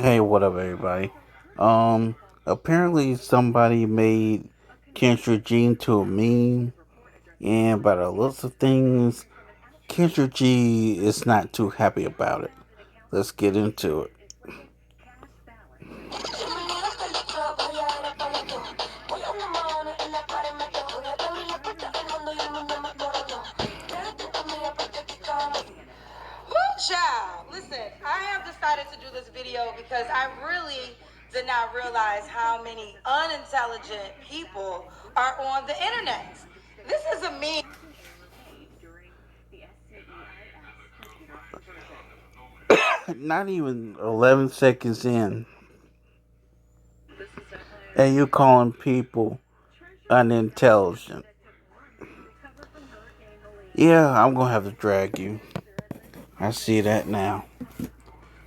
Hey, what up, everybody? Apparently somebody made Kendra G into a meme, and by the looks of things, Kendra G is not too happy about it. Let's get into it. Child, listen, I have decided to do this video because I really did not realize how many unintelligent people are on the internet. This is a meme. Not even 11 seconds in, and you calling people unintelligent. Yeah, I'm gonna have to drag you. I see that now.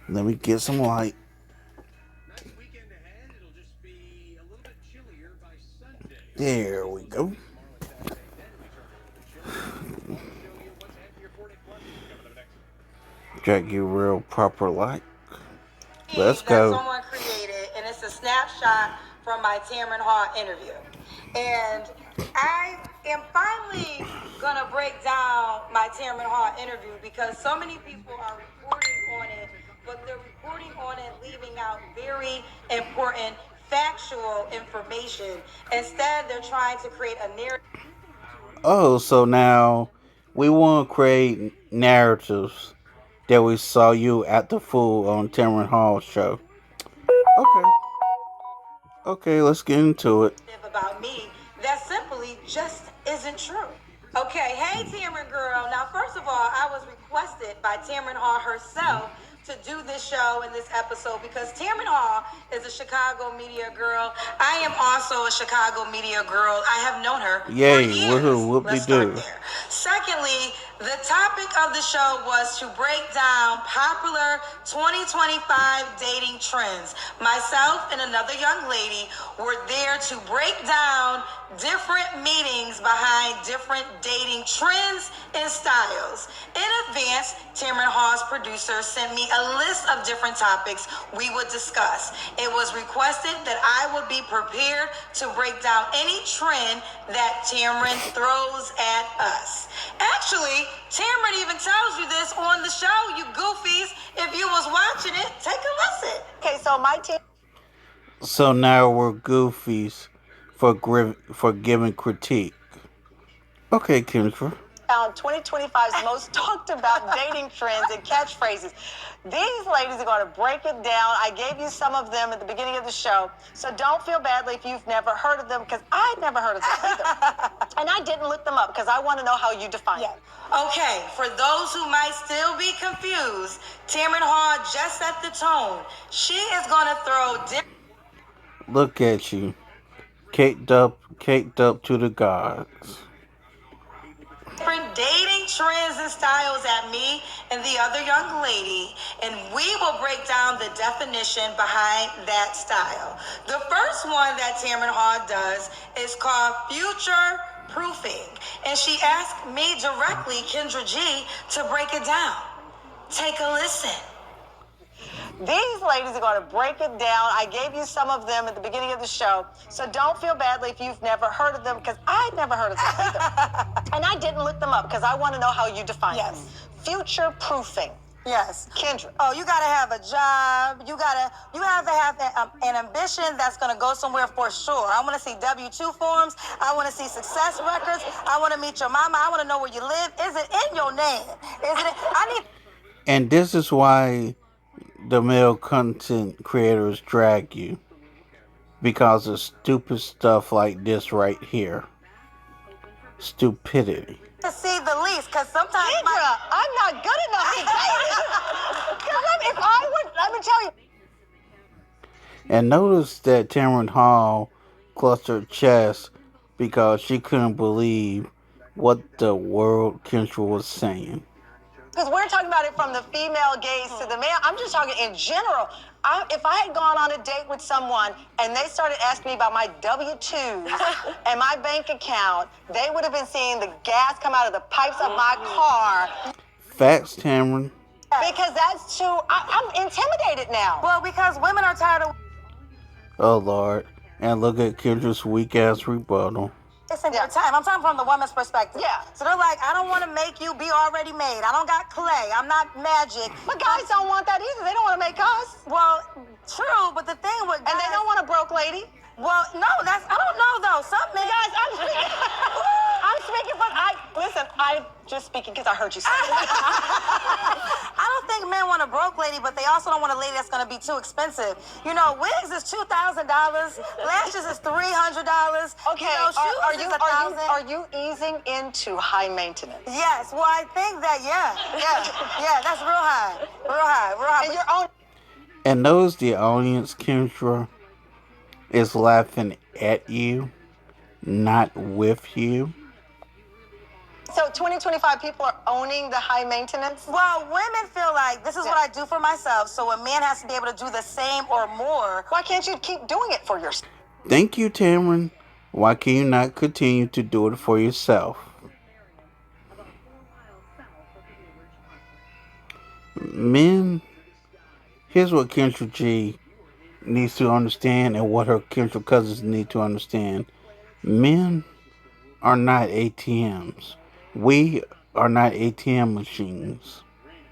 Let me get some light. There we go. Drag you real proper light. Let's That go. someone created, and it's a snapshot from my Tamron Hall interview. And I am finally gonna break down my Tamron Hall interview because so many people are reporting on it, but they're reporting on it leaving out very important factual information. Instead, they're trying to create a narrative. Oh, so now we want to create narratives that we saw you at the fool on Tamron Hall show. Okay, okay, let's get into it. About me that simply just isn't true. Okay, hey Tamron girl. Now, first of all, I was requested by Tamron Hall herself to do this show and this episode because Tamron Hall is a Chicago media girl. I am also a Chicago media girl. I have known her for Yay, woohoo, years. whoop de Let's start doo. there. Secondly, the topic of the show was to break down popular 2025 dating trends. Myself and another young lady were there to break down different meanings behind different dating trends and styles. In advance, Tamron Hall's producer sent me a list of different topics we would discuss. It was requested that I would be prepared to break down any trend that Tamron throws at us. Actually, Tamron even tells you this on the show, you goofies. If you was watching it, take a listen. Okay, so my team. So now we're goofies for for giving critique. Okay, Kendra. Found 2025's most talked about dating trends and catchphrases. These ladies are going to break it down. I gave you some of them at the beginning of the show, so don't feel badly if you've never heard of them, because I'd never heard of them either. And I didn't look them up because I want to know how you define it. Okay, for those who might still be confused, Tamron Hall just set the tone. She is going to throw Look at you, caked up to the gods. different dating trends and styles at me and the other young lady, and we will break down the definition behind that style. The first one that Tamron Hall does is called future proofing, and she asked me directly, Kendra G, to break it down. Take a listen. These ladies are going to break it down. I gave you some of them at the beginning of the show, so don't feel badly if you've never heard of them, because I'd never heard of them either. And I didn't look them up because I want to know how you define them. Future proofing. Yes. Kendra. Oh, you gotta have a job. You have to have an ambition that's gonna go somewhere for sure. I want to see W-2 forms. I want to see success records. I want to meet your mama. I want to know where you live. Is it in your name? Is it? I need. And this is why the male content creators drag you. Because of stupid stuff like this right here. Stupidity. To see the least, because sometimes Kendra, I'm not good enough to date you. If I would, let me tell you. And notice that Tamron Hall clutched her chest because she couldn't believe what the world Kendra was saying. Because we're talking about it from the female gaze to the male. I'm just talking in general. If I had gone on a date with someone and they started asking me about my W-2s and my bank account, they would have been seeing the gas come out of the pipes of my car. Facts, Tamron. Because that's too. I'm intimidated now. Well, because women are tired of. Oh Lord. And look at Kendra's weak ass rebuttal. Wasting your time. I'm talking from the woman's perspective. Yeah. So they're like, I don't want to make you be already made. I don't got clay. I'm not magic. But guys don't want that either. They don't want to make us. Well, true, but the thing with guys, and they don't want a broke lady. Well, no, that's I don't know though. Some men. Guys, I'm speaking. I'm speaking from. I'm just speaking because I heard you say it. I don't think men want a broke lady, but they also don't want a lady that's going to be too expensive. You know, wigs is $2,000, lashes is $300. Okay, you know, shoes is $1,000. Are you easing into high maintenance? Yes. Well, I think that yeah, that's real high, real high, real high. And your own. And knows the audience, Kendra, is laughing at you, not with you. So 2025 people are owning the high maintenance? Well, women feel like this is what I do for myself, so a man has to be able to do the same or more. Why can't you keep doing it for yourself? Thank you, Tamron. Why can you not continue to do it for yourself? Men, here's what Kendra G needs to understand and what her Kendra cousins need to understand. Men are not ATMs. We are not ATM machines.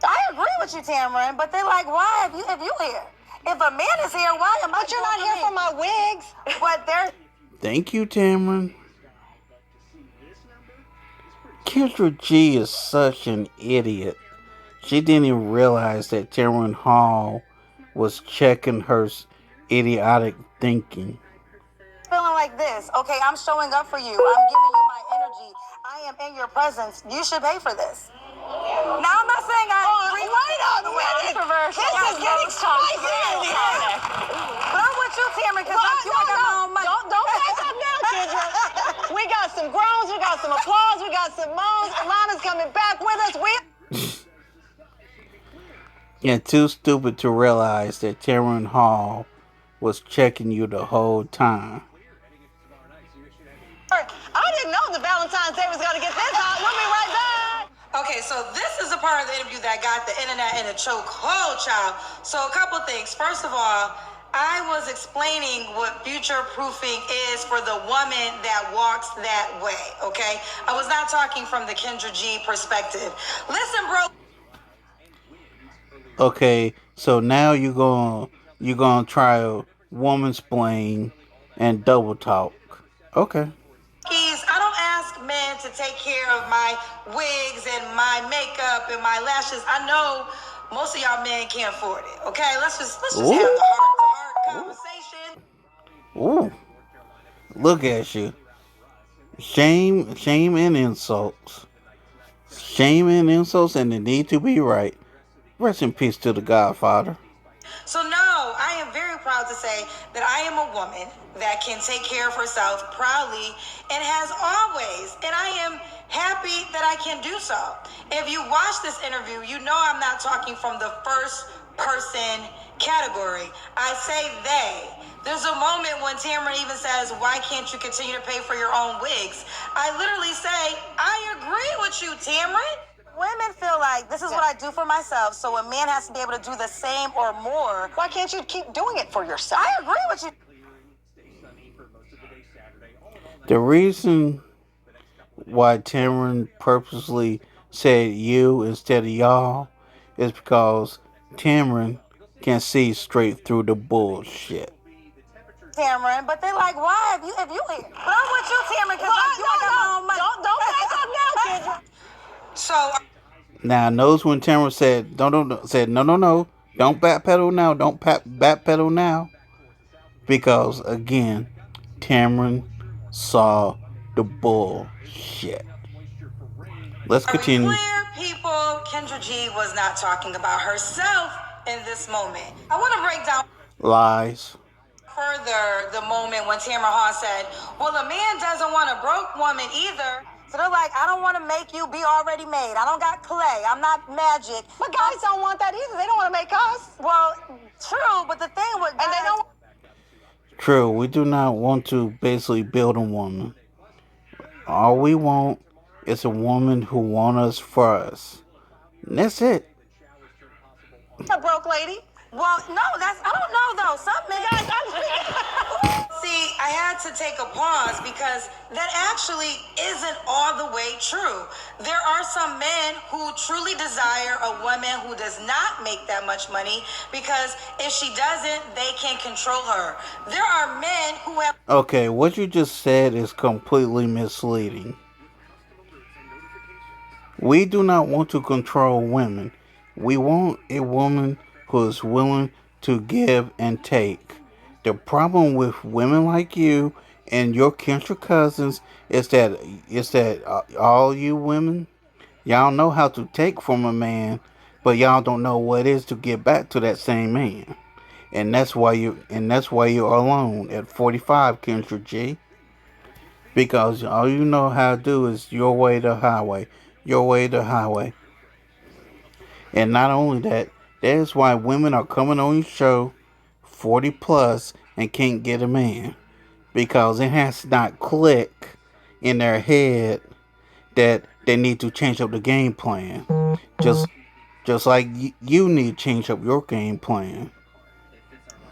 I agree with you, Tamron, but they're like, why have you here? If a man is here, why am I? But you're not here for my wigs. But they're. Thank you, Tamron. Kendra G is such an idiot. She didn't even realize that Tamron Hall was checking her idiotic thinking. Feeling like this. Okay, I'm showing up for you. I'm giving you my energy. I am in your presence. You should pay for this. Now, I'm not saying wait on a minute. This is getting spicy in here. But I'm with you, Tamron, because I feel like I'm my own money. Don't back up now, Kendra. We got some groans, we got some applause, we got some moans. Alana's coming back with us. And too stupid to realize that Tamron Hall was checking you the whole time. I didn't know the Valentine's Day was going to get this hot. We'll be right back. Okay, so this is a part of the interview that got the internet in a chokehold, child. So a couple things. First of all, I was explaining what future proofing is for the woman that walks that way, okay? I was not talking from the Kendra G perspective. Listen, bro. Okay, so now you're gonna try a woman's splain and double talk. Okay. I don't ask men to take care of my wigs and my makeup and my lashes. I know most of y'all men can't afford it. Okay, let's just have the heart-to-heart conversation. Ooh, look at you. Shame and insults. Shame and insults, and the need to be right. Rest in peace to the Godfather. So no, I am very proud to say that I am a woman that can take care of herself proudly and has always, and I am happy that I can do so. If you watch this interview, you know I'm not talking from the first person category. I say they. There's a moment when Tamron even says, why can't you continue to pay for your own wigs? I literally say, I agree with you, Tamron. Women feel like this is what I do for myself, so a man has to be able to do the same or more. Why can't you keep doing it for yourself? I agree with you. The reason why Tamron purposely said you instead of y'all is because Tamron can see straight through the bullshit. Tamron, but they're like, why have you here? But I'm with you, Tamron, because I feel like I'm my own money. Don't back up now, Kendra. So now, notice when Tamron said, no, don't backpedal now, don't backpedal now. Because, again, Tamron saw the bullshit. Let's continue. Clear, people, Kendra G was not talking about herself in this moment. I want to break down lies. Further, the moment when Tamron Hall said, well, a man doesn't want a broke woman either. So they're like, I don't want to make you be already made. I don't got clay. I'm not magic. But guys don't want that either. They don't want to make us. Well, true, but the thing with guys... And they don't... True, we do not want to basically build a woman. All we want is a woman who wants us for us. And that's it. A broke lady. Well, no, I don't know though. Some men. See, I had to take a pause because that actually isn't all the way true. There are some men who truly desire a woman who does not make that much money because if she doesn't, they can control her. There are men who have. Okay, what you just said is completely misleading. We do not want to control women. We want a woman who is willing to give and take. The problem with women like you and your Kendra cousins is that all you women, y'all know how to take from a man, but y'all don't know what it is to get back to that same man. And that's why you're alone at 45, Kendra G. Because all you know how to do is your way to highway, your way to highway. And not only that, that is why women are coming on your show 40 plus and can't get a man. Because it has not clicked in their head that they need to change up the game plan. Just just like you need to change up your game plan.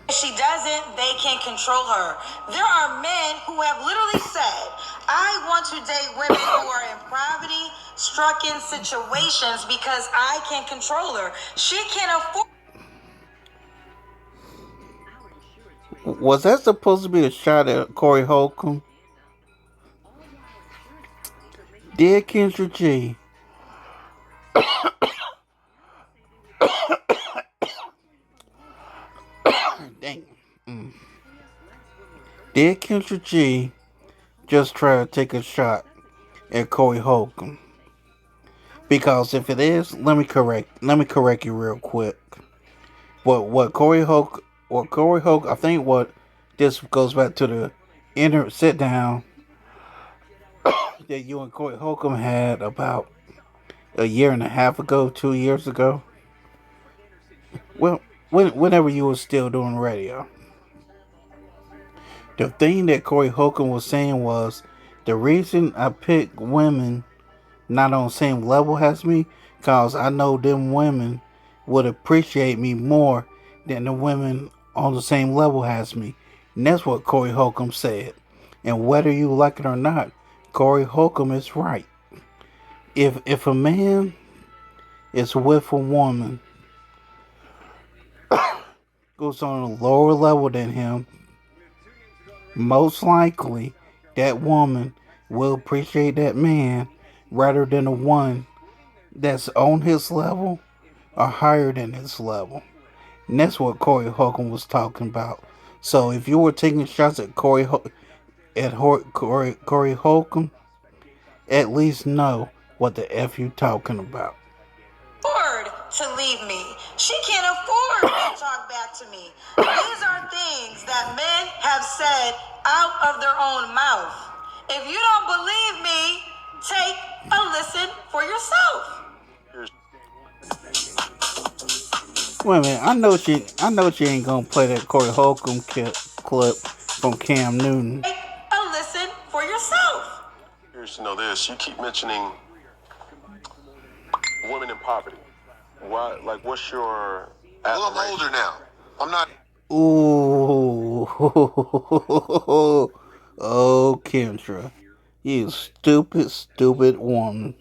If she doesn't, they can control her. There are men who have literally said, I want to date women who are in poverty stricken situations because I can control her. She can afford. Was that supposed to be a shot at Corey Holcomb? Dear Kendra G, dang. Mm. Did Kendra G just try to take a shot at Corey Holcomb? Because if it is, let me correct you real quick. What Corey Holcomb, I think what this goes back to the inner sit down that you and Corey Holcomb had about a year and a half ago, 2 years ago. Well, whenever you were still doing radio, the thing that Corey Holcomb was saying was the reason I pick women not on the same level as me, cause I know them women would appreciate me more than the women on the same level as me. And that's what Corey Holcomb said. And whether you like it or not, Corey Holcomb is right. If a man is with a woman who's on a lower level than him, most likely that woman will appreciate that man rather than the one that's on his level or higher than his level. And that's what Corey Holcomb was talking about. So if you were taking shots at Corey Holcomb, at least know what the F you talking about. Afford to leave me. She can't afford to talk back to me. These are things that men have said out of their own mouth. If you don't believe me, take a listen for yourself. Wait a minute, I know she ain't gonna play that Corey Holcomb clip from Cam Newton. Take a listen for yourself. Curious to know this. You keep mentioning women in poverty. Why? Like, what's your? Well, I'm older now. I'm not. Ooh, oh Kendra, you stupid, stupid woman.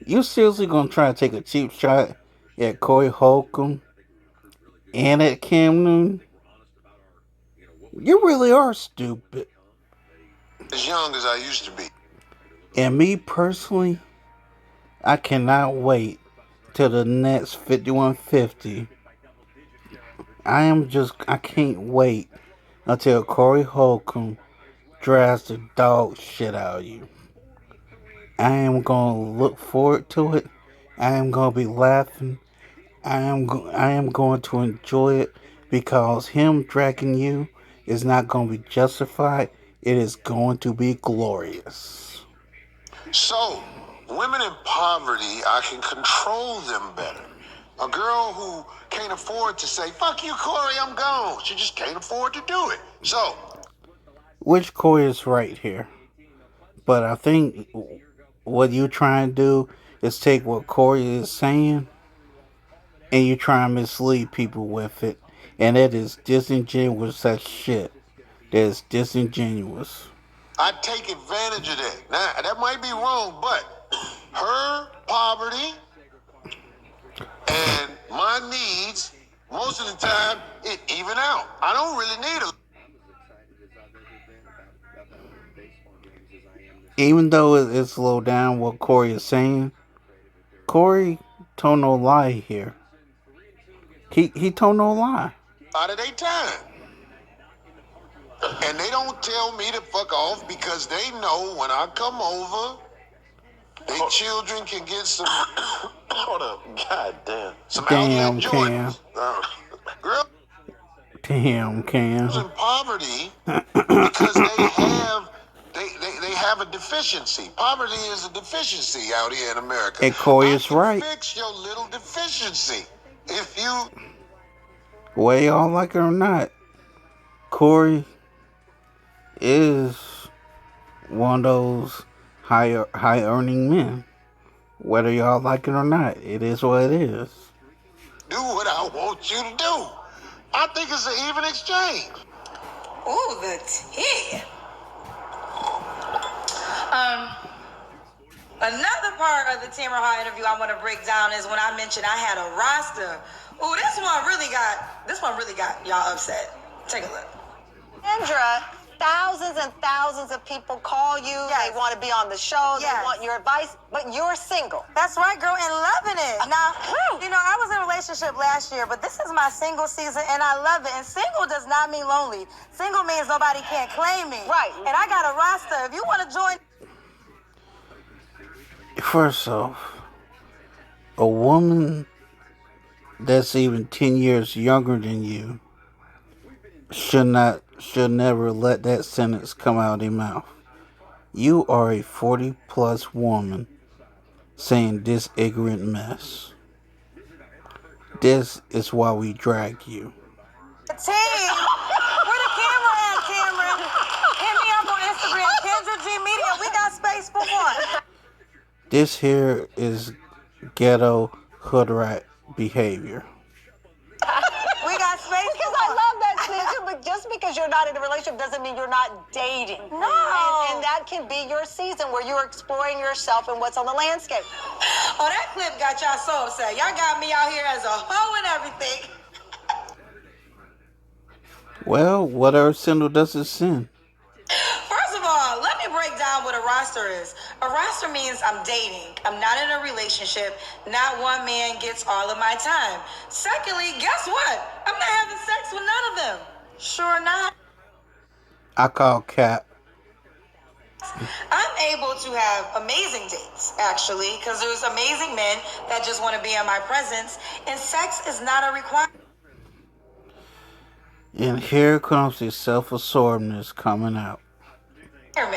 You seriously gonna try to take a cheap shot at Corey Holcomb and at Cam Newton? You really are stupid. As young as I used to be. And me personally, I cannot wait till the next 5150. I can't wait until Corey Holcomb drives the dog shit out of you. I am gonna look forward to it. I am gonna be laughing. I am going to enjoy it because him dragging you is not going to be justified. It is going to be glorious. So, women in poverty, I can control them better. A girl who can't afford to say, fuck you, Corey, I'm gone. She just can't afford to do it. So, Which Corey is right here. But I think what you trying to do is take what Corey is saying and you try and mislead people with it, and that is disingenuous as shit. That is disingenuous. I take advantage of that. Now, that might be wrong, but her poverty and my needs, most of the time, it even out. I don't really need a. Even though it's low down what Corey is saying, Corey told no lie here. He told no lie. Out of their time. And they don't tell me to fuck off because they know when I come over, their children can get some. Hold up. God damn. Some Damn, outlet Cam. Jordans. Girls Damn, Cam. in poverty because they have a deficiency. Poverty is a deficiency out here in America. And Corey I is can right. fix your little deficiency if you. Whether y'all like it or not, Corey is one of those high earning men. Whether y'all like it or not, it is what it is. Do what I want you to do. I think it's an even exchange. Ooh, the tea. Um, Another part of the Tamara Hall interview I want to break down is when I mentioned I had a roster. Ooh, this one really got y'all upset. Take a look. Kendra, thousands and thousands of people call you. Yes. They want to be on the show. Yes. They want your advice, but you're single. That's right, girl, and loving it. Now, I was in a relationship last year, but this is my single season, and I love it. And single does not mean lonely. Single means nobody can't claim me. Right. And I got a roster. If you want to join. First off, a woman that's even 10 years younger than you should never let that sentence come out of their mouth. You are a 40 plus woman saying this ignorant mess. This is why we drag you. Team, where the camera at, Cameron? Hit me up on Instagram, Kendra G Media. We got space for one. This here is ghetto hood rat behavior. We got space Because for I one. love that too, but just because you're not in a relationship doesn't mean you're not dating. No. And that can be your season where you're exploring yourself and what's on the landscape. Oh, that clip got y'all so upset. Y'all got me out here as a hoe and everything. Well, whatever single does is sin. First of all, let me break down what a roster is. A roster means I'm dating. I'm not in a relationship. Not one man gets all of my time. Secondly, guess what? I'm not having sex with none of them. Sure not. I call cap. I'm able to have amazing dates, actually, because there's amazing men that just want to be in my presence, and sex is not a requirement. And here comes the self-absorbedness coming out. And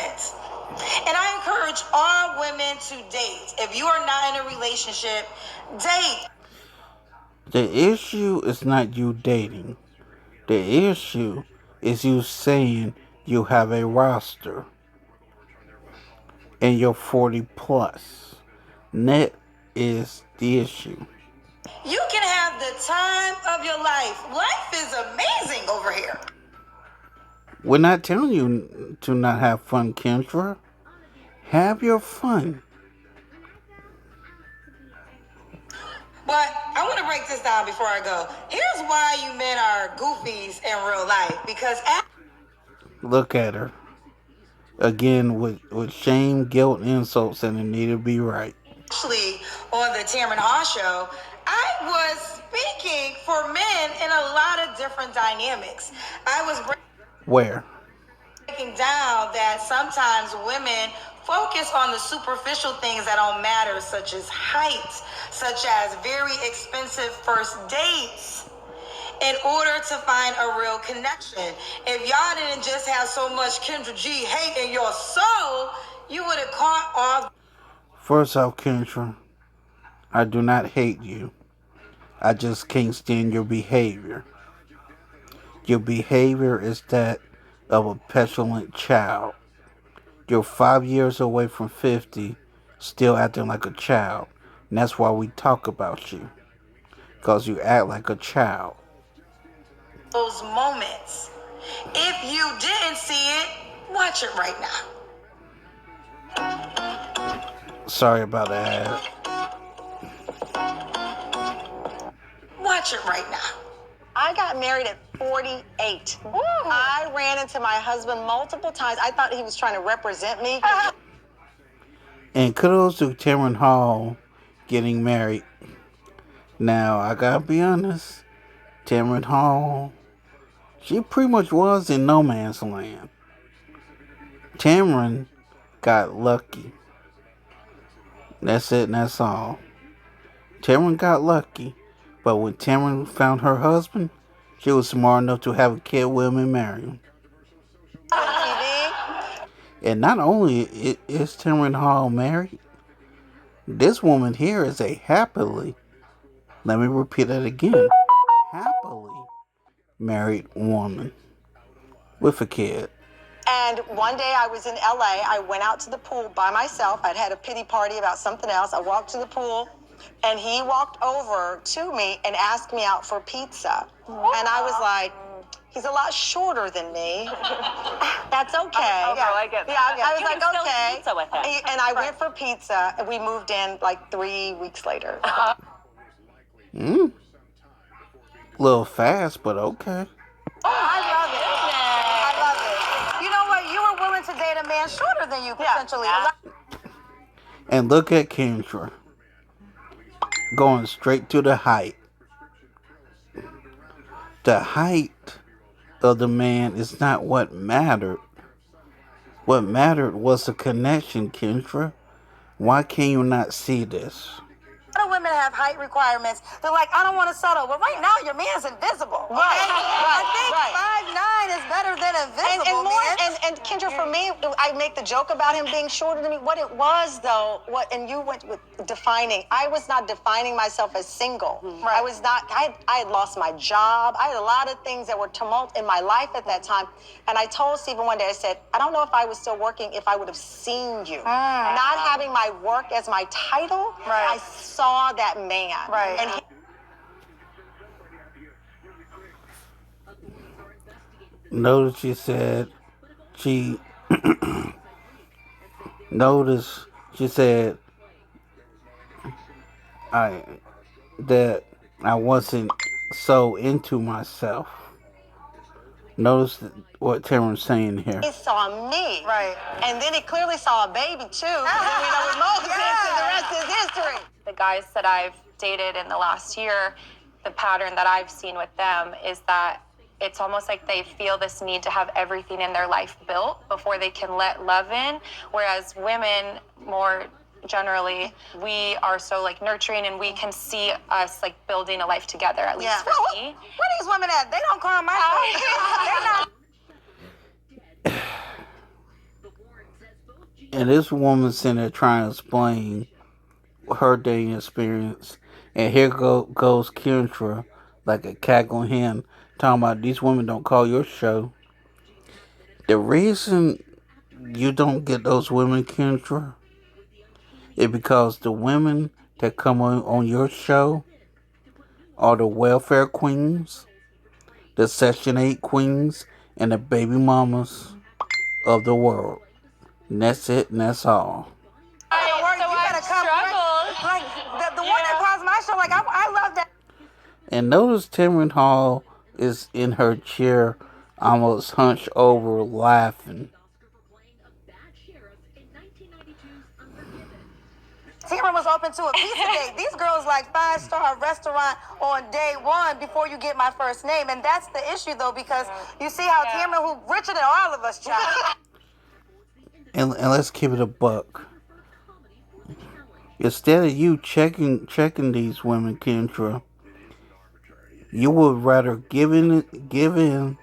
I encourage all women to date. If you are not in a relationship, date. The issue is not you dating. The issue is you saying you have a roster and you're 40 plus. That is the issue. You can have the time of your life. Life is amazing over here. We're not telling you to not have fun, Kendra. Have your fun. But I want to break this down before I go. Here's why you men are goofies in real life. Because Look at her. Again, with shame, guilt, insults, and it need to be right. actually, on the Tamron Haw show, I was speaking for men in a lot of different dynamics. I was Where? breaking down that sometimes women focus on the superficial things that don't matter, such as height, such as very expensive first dates, in order to find a real connection. If y'all didn't just have so much Kendra G hate in your soul, you would have caught all. First off, Kendra, I do not hate you. I just can't stand your behavior. Your behavior is that of a petulant child. You're 5 years away from 50, still acting like a child. And that's why we talk about you. because you act like a child. Those moments. If you didn't see it, watch it right now. Sorry about that. Watch it right now. I got married at 48. Ooh. I ran into my husband multiple times. I thought he was trying to represent me. And kudos to Tamron Hall getting married. Now, I gotta be honest, Tamron Hall, she pretty much was in no man's land. Tamron got lucky. That's it and that's all. Tamron got lucky. But when Tamron found her husband, she was smart enough to have a kid with him and marry him. And not only is Tamron Hall married, this woman here is a happily, let me repeat that again, happily married woman with a kid. And one day I was in LA. I went out to the pool by myself. I'd had a pity party about something else. I walked to the pool, and he walked over to me and asked me out for pizza. And I was like, he's a lot shorter than me. That's okay. Yeah, I get that. Yeah, I was You like, can still eat okay. pizza with him. And I went for pizza, and we moved in like 3 weeks later. Little fast, but okay. I love it. I love it. You know what? You were willing to date a man shorter than you, potentially. Yeah. And look at Kendra. Going straight to the height. The height of the man is not what mattered. What mattered was the connection, Kendra. Why can you not see this? A lot of women have height requirements. They're like, I don't want to settle. Well, right now, your man's invisible. Right, I think right. 5'9" is better than invisible, And Kendra, for me, I make the joke about him being shorter than me. What it was, though, and you went with defining. I was not defining myself as single. Right. I was not. I had lost my job. I had a lot of things that were tumult in my life at that time. And I told Stephen one day, I said, I don't know if I was still working if I would have seen you. Not having my work as my title, Right. I saw that man. Right. And he, Notice she said she notice she said that I wasn't so into myself. Notice what Tamron's saying here. he saw me. Right. And then he clearly saw a baby, too. And then we know with Moses, and the rest is history. The guys that I've dated in the last year, the pattern that I've seen with them is that it's almost like they feel this need to have everything in their life built before they can let love in. Whereas women, more generally, we are so like nurturing and we can see us like building a life together, at least for me. Where these women at? They don't call my phone. They're not. And this woman sitting there trying to explain her dating experience. And here goes Kendra, like a cackling hen, talking about these women don't call your show. The reason you don't get those women, Kendra, is because the women that come on your show are the welfare queens, the Section 8 queens, and the baby mamas of the world. And that's it, and that's all. So I've struggled. Like the one that calls my show, like I love that. And notice Tamron Hall is in her chair, almost hunched over, laughing. Tamron was open to a pizza date. These girls like 5-star restaurant on day one before you get my first name. And that's the issue, though, because you see how Tamron, who richer than all of us, child. And let's keep it a buck. Instead of you checking these women, Kendra, you would rather give in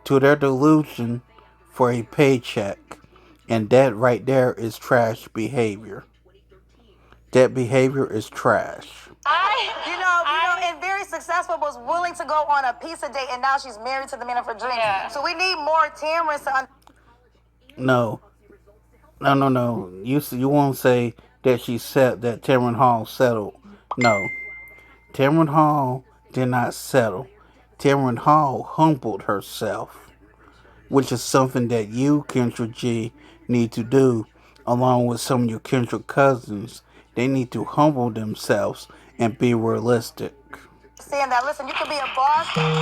to their delusion for a paycheck. And that right there is trash behavior. That behavior is trash. You know, and very successful, was willing to go on a pizza date, and now she's married to the man of her dreams. Yeah. So we need more Tamron to No. You won't say that that Tamron Hall settled. No. Tamron Hall did not settle. Tamron Hall humbled herself, which is something that you, Kendra G, need to do, along with some of your Kendra cousins. They need to humble themselves and be realistic. Saying that, listen, you could be a boss. Don't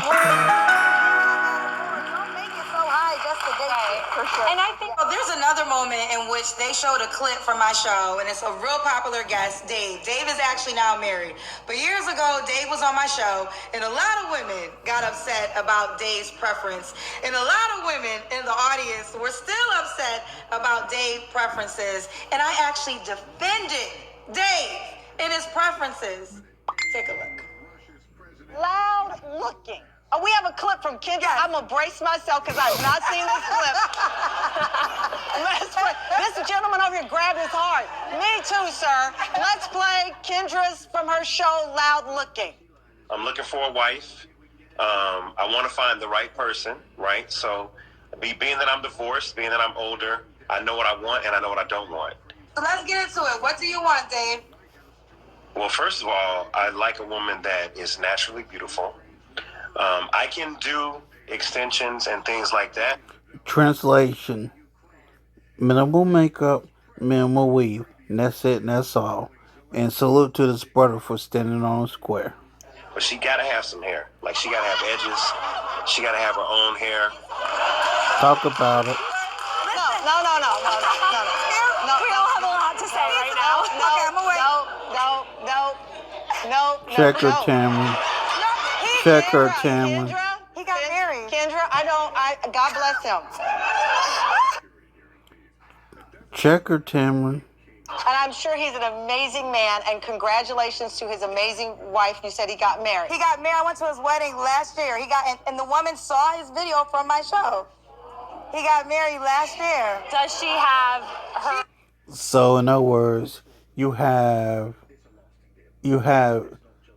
make it so high just to date you. For sure. And I think Oh, there's another moment in which they showed a clip from my show, and it's a real popular guest, Dave. Dave is actually now married. But years ago, Dave was on my show, and a lot of women got upset about Dave's preference. And a lot of women in the audience were still upset about Dave's preferences. And I actually defended Dave and his preferences. Take a look. Loud looking. Oh, we have a clip from Kendra. Yes. I'm gonna brace myself because I've not seen this clip. This gentleman over here grabbed his heart. Me too, sir. Let's play Kendra's from her show, Loud Looking. I'm looking for a wife. I want to find the right person, right? So, being that I'm divorced, being that I'm older, I know what I want and I know what I don't want. So let's get into it. What do you want, Dave? Well, first of all, I like a woman that is naturally beautiful. I can do extensions and things like that. Translation: minimal makeup, minimal weave. And that's it, and that's all. And salute to this brother for standing on a square. But she got to have some hair. Like, she got to have edges. She got to have her own hair. Talk about it. No. we all have a lot to say right now. Okay, I'm away. No. Check her, Tamron. Check her, Tamron. He got married. Kendra, God bless him. Check her, Tamron. And I'm sure he's an amazing man, and congratulations to his amazing wife. You said he got married. He got married. I went to his wedding last year. And the woman saw his video from my show. He got married last year. Does she have her? So, in other words, you have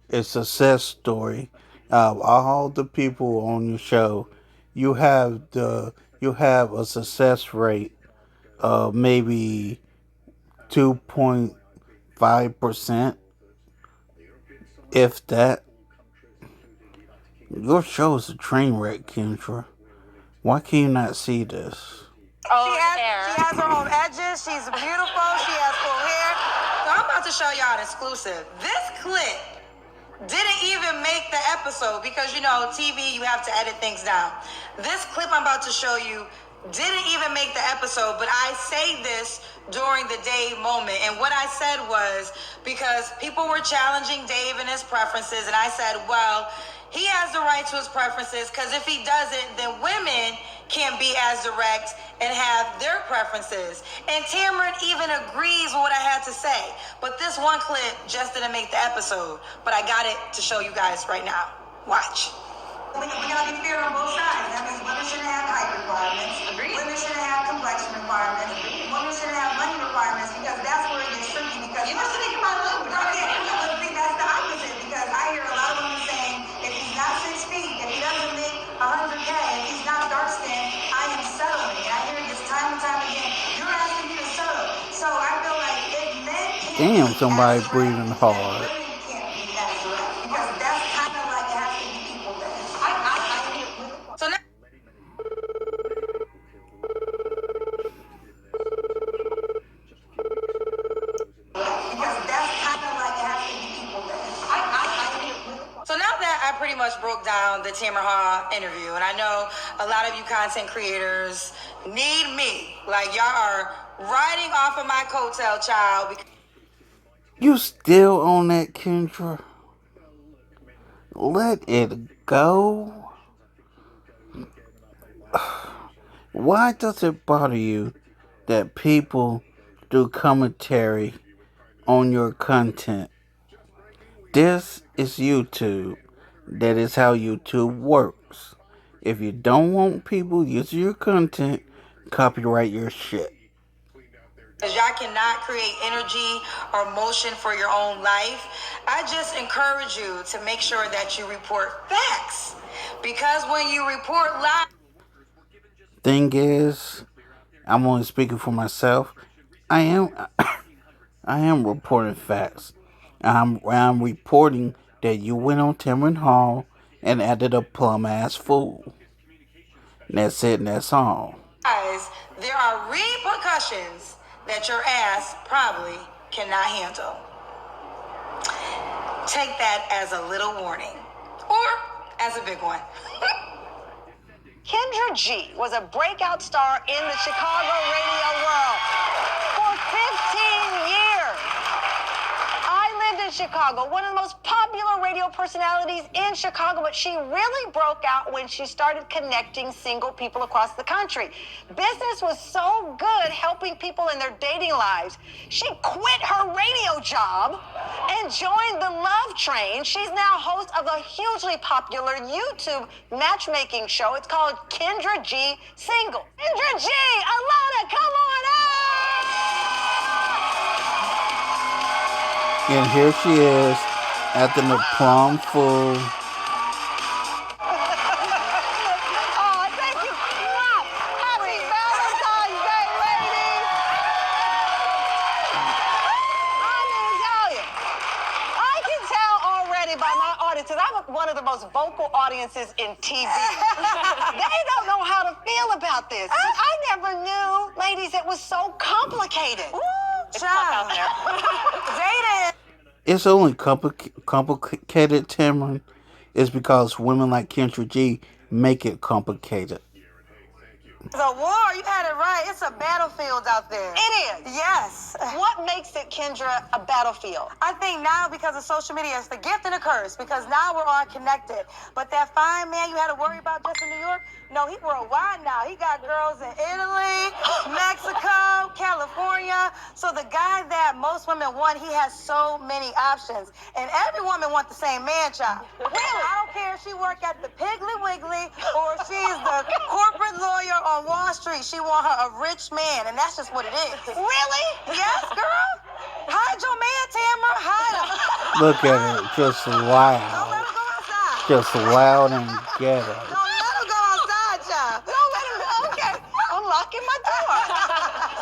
a success story. All the people on your show, you have a success rate of maybe 2.5%, if that. Your show is a train wreck, Kendra. Why can you not see this? Oh, She has her own edges. She's beautiful. She has full hair. So I'm about to show y'all an exclusive. This clip didn't even make the episode because, TV, you have to edit things down. This clip I'm about to show you didn't even make the episode, but I say this during the Dave moment. And what I said was because people were challenging Dave and his preferences, and I said, well, he has the right to his preferences because if he doesn't, then women can't be as direct and have their preferences. And Tamron even agrees with what I had to say. But this one clip just didn't make the episode. But I got it to show you guys right now. Watch. We gotta be fair on both sides. That means women shouldn't have height requirements. Agreed. Women shouldn't have complexion requirements. Agreed. Women shouldn't have money requirements because that's where it gets tricky. Because you must think about language. Okay, that's the opposite. Because I hear a lot of women saying, if he's not 6 feet, if he doesn't make 100K, if he's not dark skinned, I am settling. And I hear this time and time again. You're asking me to settle. So I feel like if men can't Damn, be somebody as breathing direct, hard. women can't be as direct. Because that's kind of like it has to be equal then. So now, because that's kind of like it has to be equal then. So now that I pretty much broke down the Tamron Hall interview, and I know a lot of you content creators need me. Like y'all are riding off of my coattail, child. You still on that, Kendra? Let it go. Why does it bother you that people do commentary on your content? This is YouTube. That is how YouTube works. If you don't want people using your content, copyright your shit. Because y'all cannot create energy or motion for your own life. I just encourage you to make sure that you report facts. Because when you report lies... Thing is, I'm only speaking for myself. I am reporting facts. I'm reporting that you went on Tamron Hall and acted a plum ass fool. And that's it, and that's all. Guys, there are repercussions that your ass probably cannot handle. Take that as a little warning, or as a big one. Kendra G was a breakout star in the Chicago radio world for 15 years. I lived in Chicago, one of the most popular radio personalities in Chicago, but she really broke out when she started connecting single people across the country. Business was so good helping people in their dating lives. She quit her radio job and joined the Love Train. She's now host of a hugely popular YouTube matchmaking show. It's called Kendra G Single. Kendra G, Alana, come on out! And here she is, acting a plum fool. Oh, thank you. Mwah. Happy Valentine's Day, ladies. I didn't tell you. I can tell already by my audience, because I'm one of the most vocal audiences in TV. They don't know how to feel about this. I never knew, ladies, it was so complicated. It's tough out there. Dating. It's only complicated, Tamron, is because women like Kendra G make it complicated. It's a war. You had it right. It's a battlefield out there. It is. Yes. What makes it, Kendra, a battlefield? I think now because of social media, it's the gift and the curse because now we're all connected. But that fine man you had to worry about just in New York, no, he worldwide now. He got girls in Italy, Mexico, California. So the guy that most women want, he has so many options. And every woman wants the same man child. Really? I don't care if she work at the Piggly Wiggly or if she's the corporate lawyer on Wall Street. She want her a rich man, and that's just what it is. Really? Yes, girl. Hide your man, Tamara. Hide him. Look at her, just Don't let loud. him go outside. Just loud and ghetto. Don't let him go outside, child. Don't let him go. Okay. I'm locking my door.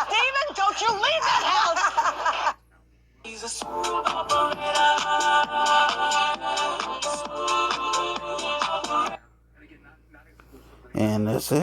Steven, don't you leave that house. And that's it.